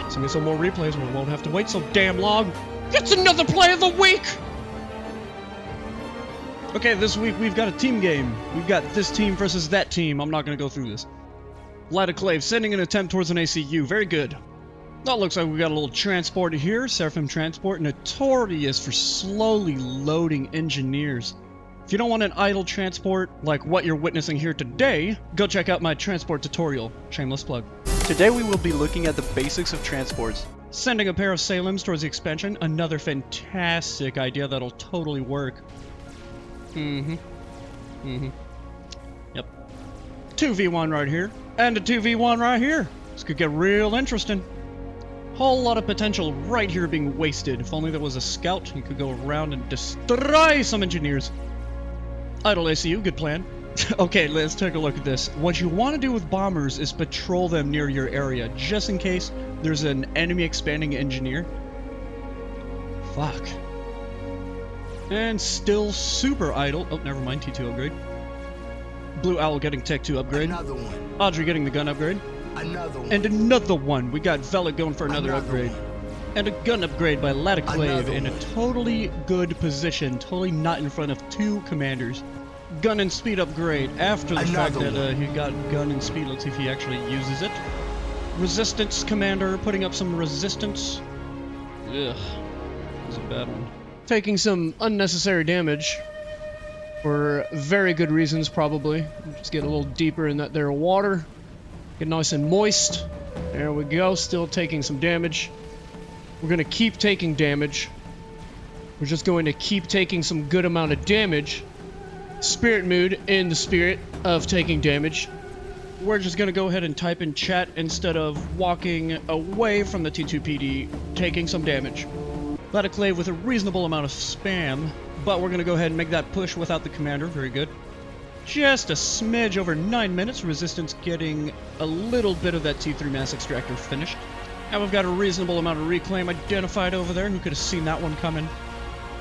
Send me some more replays and we won't have to wait so damn long. It's another play of the week! Okay, this week we've got a team game. We've got this team versus that team. I'm not gonna go through this. Lataclave sending an attempt towards an ACU. Very good. That looks like we got a little transporter here. Seraphim Transport, notorious for slowly loading engineers. If you don't want an idle transport like what you're witnessing here today, go check out my transport tutorial. Shameless plug. Today we will be looking at the basics of transports. Sending a pair of Salems towards the expansion. Another fantastic idea that'll totally work. Yep. 2v1 right here. And a 2v1 right here. This could get real interesting. Whole lot of potential right here being wasted. If only there was a scout, he could go around and destroy some engineers. Idle ACU, good plan. Okay, let's take a look at this. What you want to do with bombers is patrol them near your area, just in case there's an enemy expanding engineer. Fuck. And still super idle. Oh, never mind, T2 upgrade. Blue Owl getting Tech 2 upgrade. Another one. Audrey getting the gun upgrade. Another one. And another one. We got Vela going for another upgrade. And a gun upgrade by Lataclave in a totally good position. Totally not in front of two commanders. Gun and speed upgrade after the fact that he got gun and speed. Let's see if he actually uses it. Resistance commander putting up some resistance. Ugh. This is a bad one. Taking some unnecessary damage. For very good reasons, probably. Just get a little deeper in that there water. Get nice and moist. There we go. Still taking some damage. We're going to keep taking damage. We're just going to keep taking some good amount of damage. Spirit mood in the spirit of taking damage. We're just going to go ahead and type in chat instead of walking away from the T2PD, taking some damage. Lataclave with a reasonable amount of spam, but we're going to go ahead and make that push without the commander. Very good. Just a smidge over 9 minutes. Resistance getting a little bit of that T3 mass extractor finished. And we've got a reasonable amount of reclaim identified over there. Who could have seen that one coming?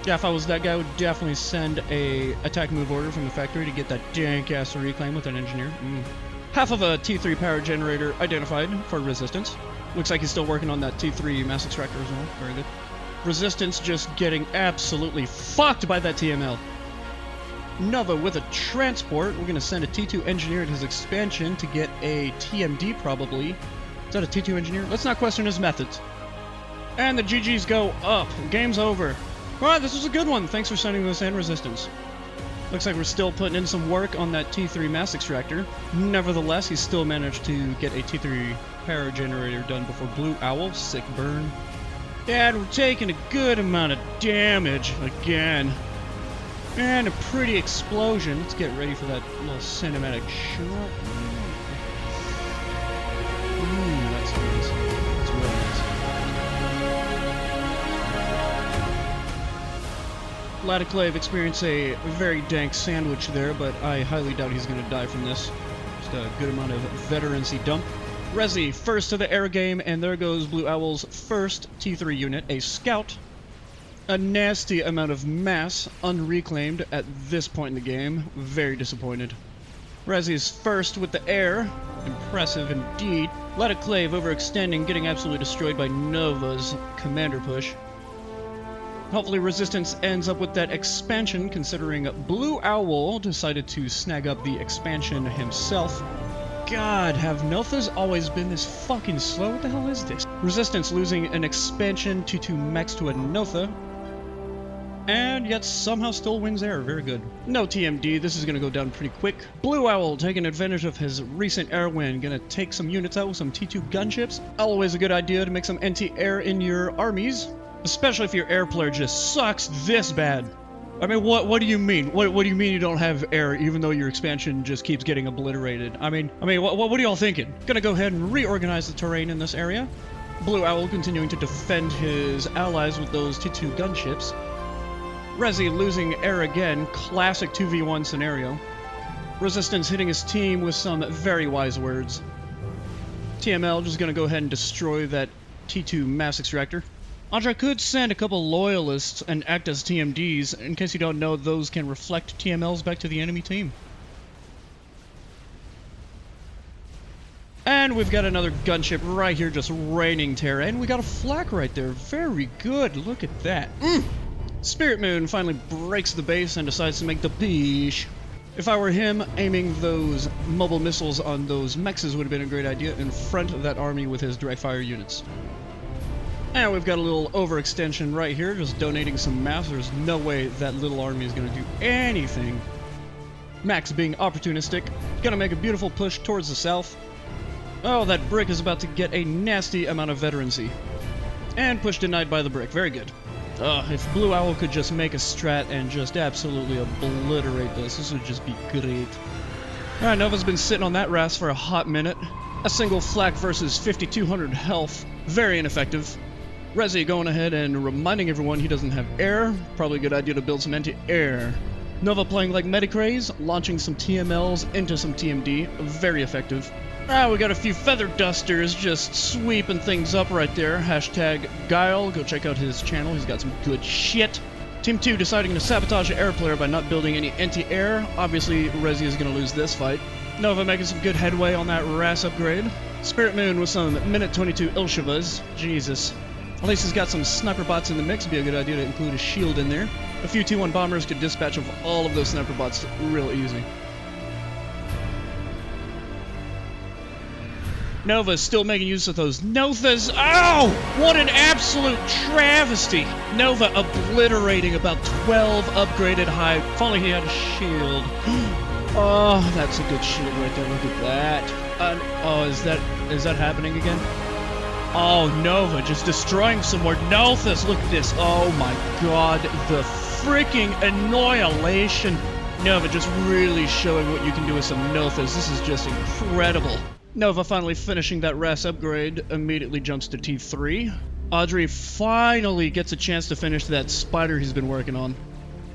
Yeah, if I was that guy, I would definitely send a attack move order from the factory to get that dank-ass reclaim with an engineer. Half of a T3 power generator identified for resistance. Looks like he's still working on that T3 mass extractor as well. Very good. Resistance just getting absolutely fucked by that TML. Nova with a transport. We're going to send a T2 engineer at his expansion to get a TMD probably. Is that a T2 engineer? Let's not question his methods. And the GGs go up. Game's over. Alright, this was a good one. Thanks for sending this in, Resistance. Looks like we're still putting in some work on that T3 mass extractor. Nevertheless, he still managed to get a T3 power generator done before Blue Owl. Sick burn. And we're taking a good amount of damage again. And a pretty explosion. Let's get ready for that little cinematic shot. That's nice. That's real nice. Lataclave experienced a very dank sandwich there, but I highly doubt he's going to die from this. Just a good amount of veterancy dump. Resi, first to the air game, and there goes Blue Owl's first T3 unit, a scout. A nasty amount of mass unreclaimed at this point in the game. Very disappointed. Resi's first with the air. Impressive indeed. Lataclave overextending, getting absolutely destroyed by Nova's commander push. Hopefully Resistance ends up with that expansion, considering Blue Owl decided to snag up the expansion himself. God, have Nothas always been this fucking slow? What the hell is this? Resistance losing an expansion to max to a Notha. And yet somehow still wins air. Very good. No TMD. This is going to go down pretty quick. Blue Owl taking advantage of his recent air win. Going to take some units out with some T2 gunships. Always a good idea to make some anti-air in your armies. Especially if your air player just sucks this bad. I mean, what do you mean? What do you mean you don't have air even though your expansion just keeps getting obliterated? I mean, what are y'all thinking? Gonna go ahead and reorganize the terrain in this area. Blue Owl continuing to defend his allies with those T2 gunships. Resi losing air again, classic 2v1 scenario. Resistance hitting his team with some very wise words. TML just gonna go ahead and destroy that T2 mass extractor. Andre could send a couple loyalists and act as TMDs. In case you don't know, those can reflect TMLs back to the enemy team. And And we've got another gunship right here just raining terror. And we got a flak right there. Very good. Look at that. Spirit Moon finally breaks the base and decides to make the peach. If I were him, aiming those mobile missiles on those mexes would have been a great idea in front of that army with his direct fire units. And we've got a little overextension right here, just donating some mass. There's no way that little army is going to do anything. Max being opportunistic, gonna make a beautiful push towards the south. Oh, that brick is about to get a nasty amount of veterancy. And push denied by the brick, very good. If Blue Owl could just make a strat and just absolutely obliterate this would just be great. Alright, Nova's been sitting on that RAS for a hot minute. A single flak versus 5,200 health, very ineffective. Rezi going ahead and reminding everyone he doesn't have air. Probably a good idea to build some anti-air. Nova playing like Medicraze, launching some TMLs into some TMD. Very effective. We got a few feather dusters just sweeping things up right there. Hashtag Guile. Go check out his channel. He's got some good shit. Team 2 deciding to sabotage the air player by not building any anti-air. Obviously, Rezi is going to lose this fight. Nova making some good headway on that RAS upgrade. Spirit Moon with some minute 22 Ilshavas. Jesus. At least he's got some sniper bots in the mix. It'd be a good idea to include a shield in there. A few T1 bombers could dispatch of all of those sniper bots real easy. Nova's still making use of those Nothas. Oh! What an absolute travesty! Nova obliterating about 12 upgraded high. If only he had a shield. Oh, that's a good shield right there. Look at that. Oh, is that happening again? Oh, Nova just destroying some more Nothas. Look at this. Oh my god. The freaking annihilation. Nova just really showing what you can do with some Nothas. This is just incredible. Nova finally finishing that RAS upgrade, immediately jumps to T3. Audrey finally gets a chance to finish that spider he's been working on.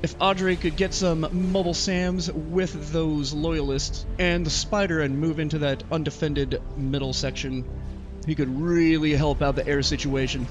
If Audrey could get some mobile SAMs with those loyalists and the spider and move into that undefended middle section, he could really help out the air situation.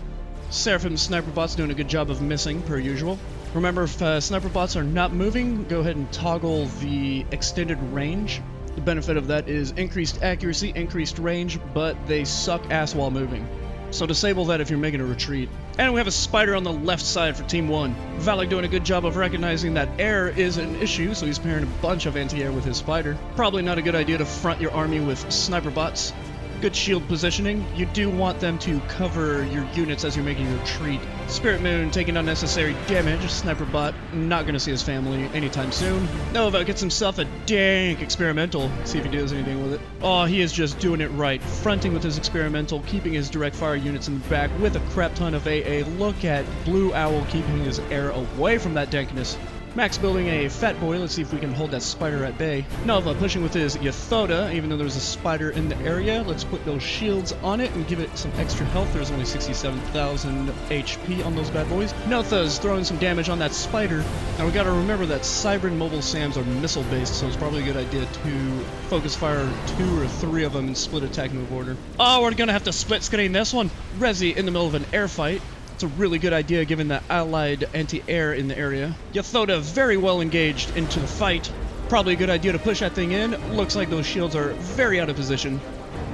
Seraphim's sniper bot's doing a good job of missing, per usual. Remember, if sniper bots are not moving, go ahead and toggle the extended range. The benefit of that is increased accuracy, increased range, but they suck ass while moving. So disable that if you're making a retreat. And we have a spider on the left side for Team 1. Valak doing a good job of recognizing that air is an issue, so he's pairing a bunch of anti-air with his spider. Probably not a good idea to front your army with sniper bots. Good shield positioning. You do want them to cover your units as you're making your retreat. Spirit Moon taking unnecessary damage. Sniper bot not gonna see his family anytime soon. Nova gets himself a dank experimental. See if he does anything with it. Oh, he is just doing it right. Fronting with his experimental, keeping his direct fire units in the back with a crap ton of AA. Look at Blue Owl keeping his air away from that dankness. Max building a fat boy. Let's see if we can hold that spider at bay. Nova pushing with his Yathoda, even though there's a spider in the area. Let's put those shields on it and give it some extra health. There's only 67,000 HP on those bad boys. Notha's throwing some damage on that spider. Now we gotta remember that Cybran mobile SAMs are missile based, so it's probably a good idea to focus fire 2 or 3 of them in split attack move order. Oh, we're gonna have to split screen this one. Rezi in the middle of an air fight. It's a really good idea given the allied anti-air in the area. Yathoda very well engaged into the fight. Probably a good idea to push that thing in. Looks like those shields are very out of position.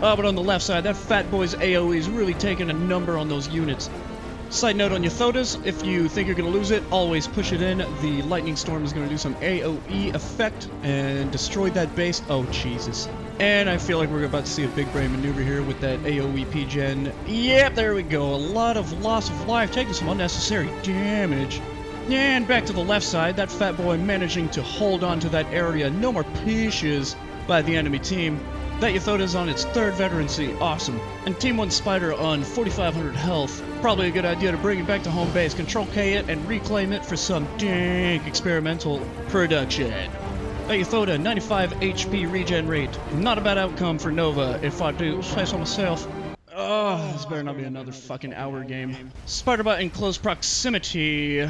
But on the left side, that fat boy's AoE is really taking a number on those units. Side note on Yathoda's, if you think you're going to lose it, always push it in. The Lightning Storm is going to do some AoE effect and destroy that base. Oh, Jesus. And I feel like we're about to see a big brain maneuver here with that AoE P-Gen. Yep, there we go. A lot of loss of life, taking some unnecessary damage. And back to the left side, that fat boy managing to hold on to that area. No more pushes by the enemy team. That Yathoda is on its 3rd veterancy. Awesome. And Team 1 Spider on 4,500 health. Probably a good idea to bring it back to home base, Control K it, and reclaim it for some dank experimental production. That Yathoda, 95 HP regen rate. Not a bad outcome for Nova, if I do say so myself. Oh, this better not be another fucking hour game. Spiderbot in close proximity.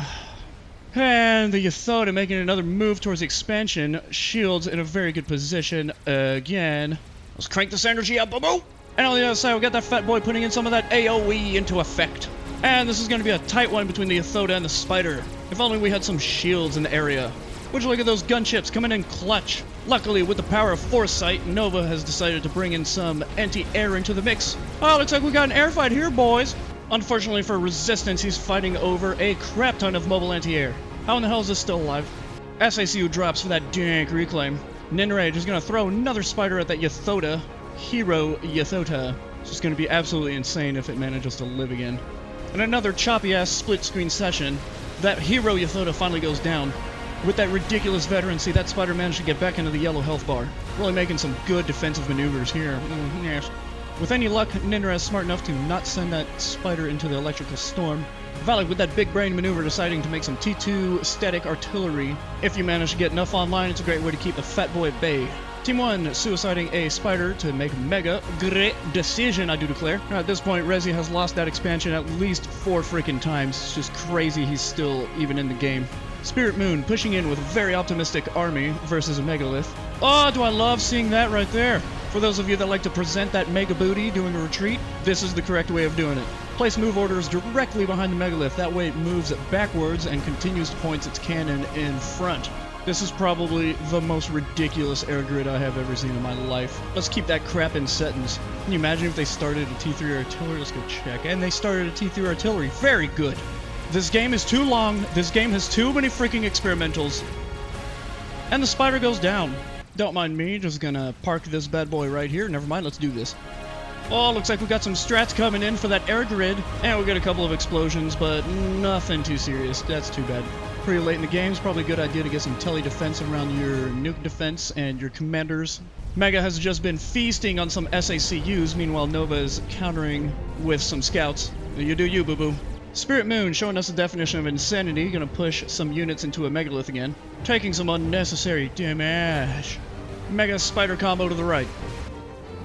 And the Yathoda making another move towards expansion. Shields in a very good position again. Let's crank this energy up, boom! And on the other side, we got that fat boy putting in some of that AoE into effect. And this is going to be a tight one between the Yathoda and the Spider. If only we had some shields in the area. Would you look at those gunships coming in clutch? Luckily, with the power of foresight, Nova has decided to bring in some anti-air into the mix. Oh, looks like we got an air fight here, boys. Unfortunately for Resistance, he's fighting over a crap ton of mobile anti-air. How in the hell is this still alive? SACU drops for that dank reclaim. Ninrage is gonna throw another spider at that Ythota. Hero Ythota. It's just gonna be absolutely insane if it manages to live again. And another choppy-ass split-screen session. That Hero Ythota finally goes down. With that ridiculous veterancy, that spider managed to get back into the yellow health bar. Really making some good defensive maneuvers here. Yes. With any luck, Ninra is smart enough to not send that spider into the electrical storm. Valak with that big brain maneuver deciding to make some T2 static artillery. If you manage to get enough online, it's a great way to keep the fat boy at bay. Team 1 suiciding a spider to make Mega. Great decision, I do declare. At this point, Rezi has lost that expansion at least 4 freaking times. It's just crazy he's still even in the game. Spirit Moon pushing in with a very optimistic army versus a Megalith. Oh, do I love seeing that right there. For those of you that like to present that Mega Booty doing a retreat, this is the correct way of doing it. Place move orders directly behind the Megalith, that way it moves backwards and continues to point its cannon in front. This is probably the most ridiculous air grid I have ever seen in my life. Let's keep that crap in settings. Can you imagine if they started a T3 artillery? Let's go check. And they started a T3 artillery. Very good. This game is too long. This game has too many freaking experimentals. And the spider goes down. Don't mind me, just gonna park this bad boy right here. Never mind, let's do this. Oh, looks like we got some strats coming in for that air grid. And we got a couple of explosions, but nothing too serious. That's too bad. Pretty late in the game, it's probably a good idea to get some tele defense around your nuke defense and your commanders. Mega has just been feasting on some SACUs, meanwhile Nova is countering with some scouts. You do you, boo-boo. Spirit Moon showing us the definition of insanity, gonna push some units into a Megalith again. Taking some unnecessary damage. Mega Spider combo to the right.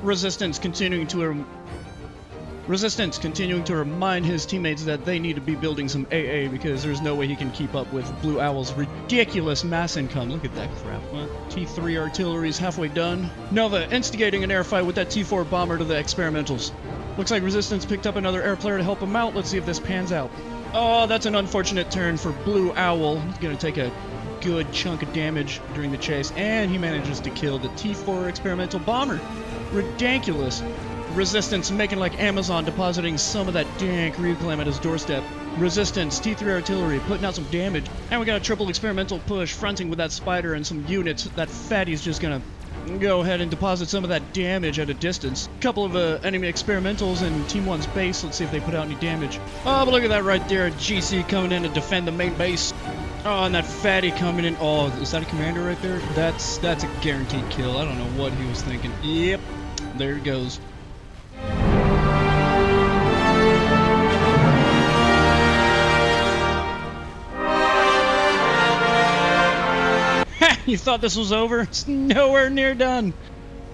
Resistance continuing to remind his teammates that they need to be building some AA because there's no way he can keep up with Blue Owl's ridiculous mass income. Look at that crap. What? T3 artillery's halfway done. Nova instigating an air fight with that T4 bomber to the experimentals. Looks like Resistance picked up another air player to help him out. Let's see if this pans out. Oh, that's an unfortunate turn for Blue Owl. He's gonna take a good chunk of damage during the chase, and he manages to kill the T4 experimental bomber. Ridiculous. Resistance making like Amazon, depositing some of that dank reclaim at his doorstep. Resistance, T3 artillery, putting out some damage. And we got a triple experimental push, fronting with that spider and some units. That fatty's just gonna go ahead and deposit some of that damage at a distance. Couple of enemy experimentals in Team 1's base. Let's see if they put out any damage. Oh, but look at that right there. GC coming in to defend the main base. Oh, and that fatty coming in. Oh, is that a commander right there? That's a guaranteed kill. I don't know what he was thinking. Yep, there it goes. You thought this was over? It's nowhere near done.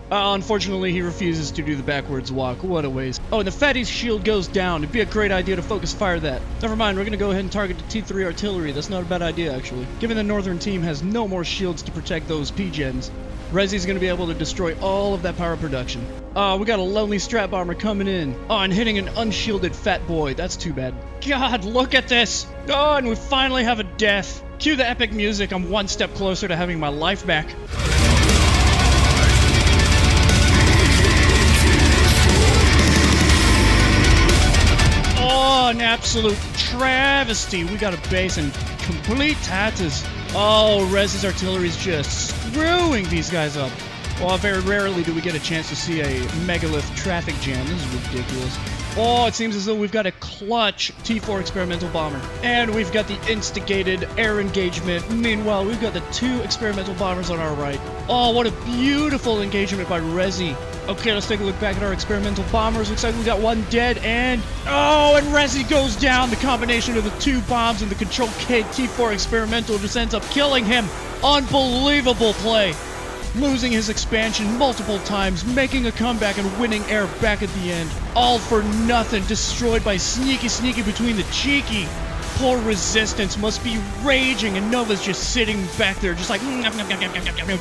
Unfortunately, he refuses to do the backwards walk. What a waste. Oh, and the fatty's shield goes down. It'd be a great idea to focus fire that. Never mind, we're gonna go ahead and target the T3 artillery. That's not a bad idea, actually. Given the northern team has no more shields to protect those P-gens, Rezi's gonna be able to destroy all of that power production. Oh, we got a lonely strat bomber coming in. Oh, and hitting an unshielded fat boy. That's too bad. God, look at this. Oh, and we finally have a death. Cue the epic music. I'm one step closer to having my life back. Oh, an absolute travesty. We got a base in complete tatters. Oh, Rez's artillery's just screwing these guys up. Well, very rarely do we get a chance to see a Megalith traffic jam. This is ridiculous. Oh, it seems as though we've got a clutch T4 experimental bomber. And we've got the instigated air engagement. Meanwhile, we've got the 2 experimental bombers on our right. Oh, what a beautiful engagement by Rezi. Okay, let's take a look back at our experimental bombers. Looks like we got one dead and... Oh, and Rezi goes down. The combination of the 2 bombs and the Control K T4 experimental just ends up killing him. Unbelievable play. Losing his expansion multiple times, making a comeback and winning air back at the end. All for nothing, destroyed by sneaky between the cheeky. Poor Resistance must be raging, and Nova's just sitting back there, just like,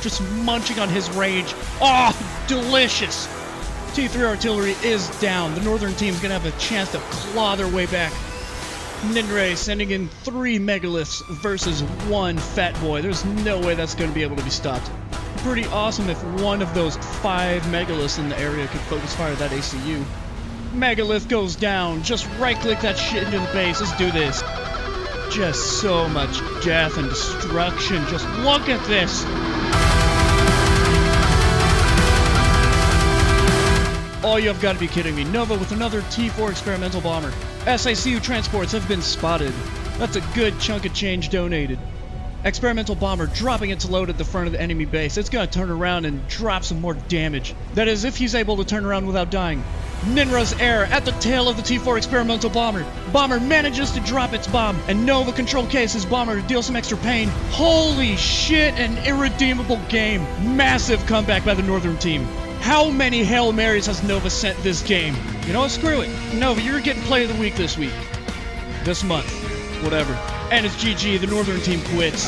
just munching on his rage. Oh, delicious. T3 artillery is down. The northern team's gonna have a chance to claw their way back. Ninray sending in 3 megaliths versus 1 fat boy. There's no way that's going to be able to be stopped. Pretty awesome if one of those 5 megaliths in the area could focus fire that ACU. Megalith goes down. Just right-click that shit into the base. Let's do this. Just so much death and destruction. Just look at this. Oh, you've got to be kidding me. Nova with another T4 experimental bomber. SICU transports have been spotted. That's a good chunk of change donated. Experimental bomber dropping its load at the front of the enemy base. It's gonna turn around and drop some more damage. That is, if he's able to turn around without dying. Ninra's air at the tail of the T4 experimental bomber. Bomber manages to drop its bomb, and Nova control cases bomber to deal some extra pain. Holy shit, an irredeemable game. Massive comeback by the Northern team. How many Hail Marys has Nova sent this game? You know what, screw it. Nova, you're getting play of the week this week. This month. Whatever. And it's GG, the Northern team quits.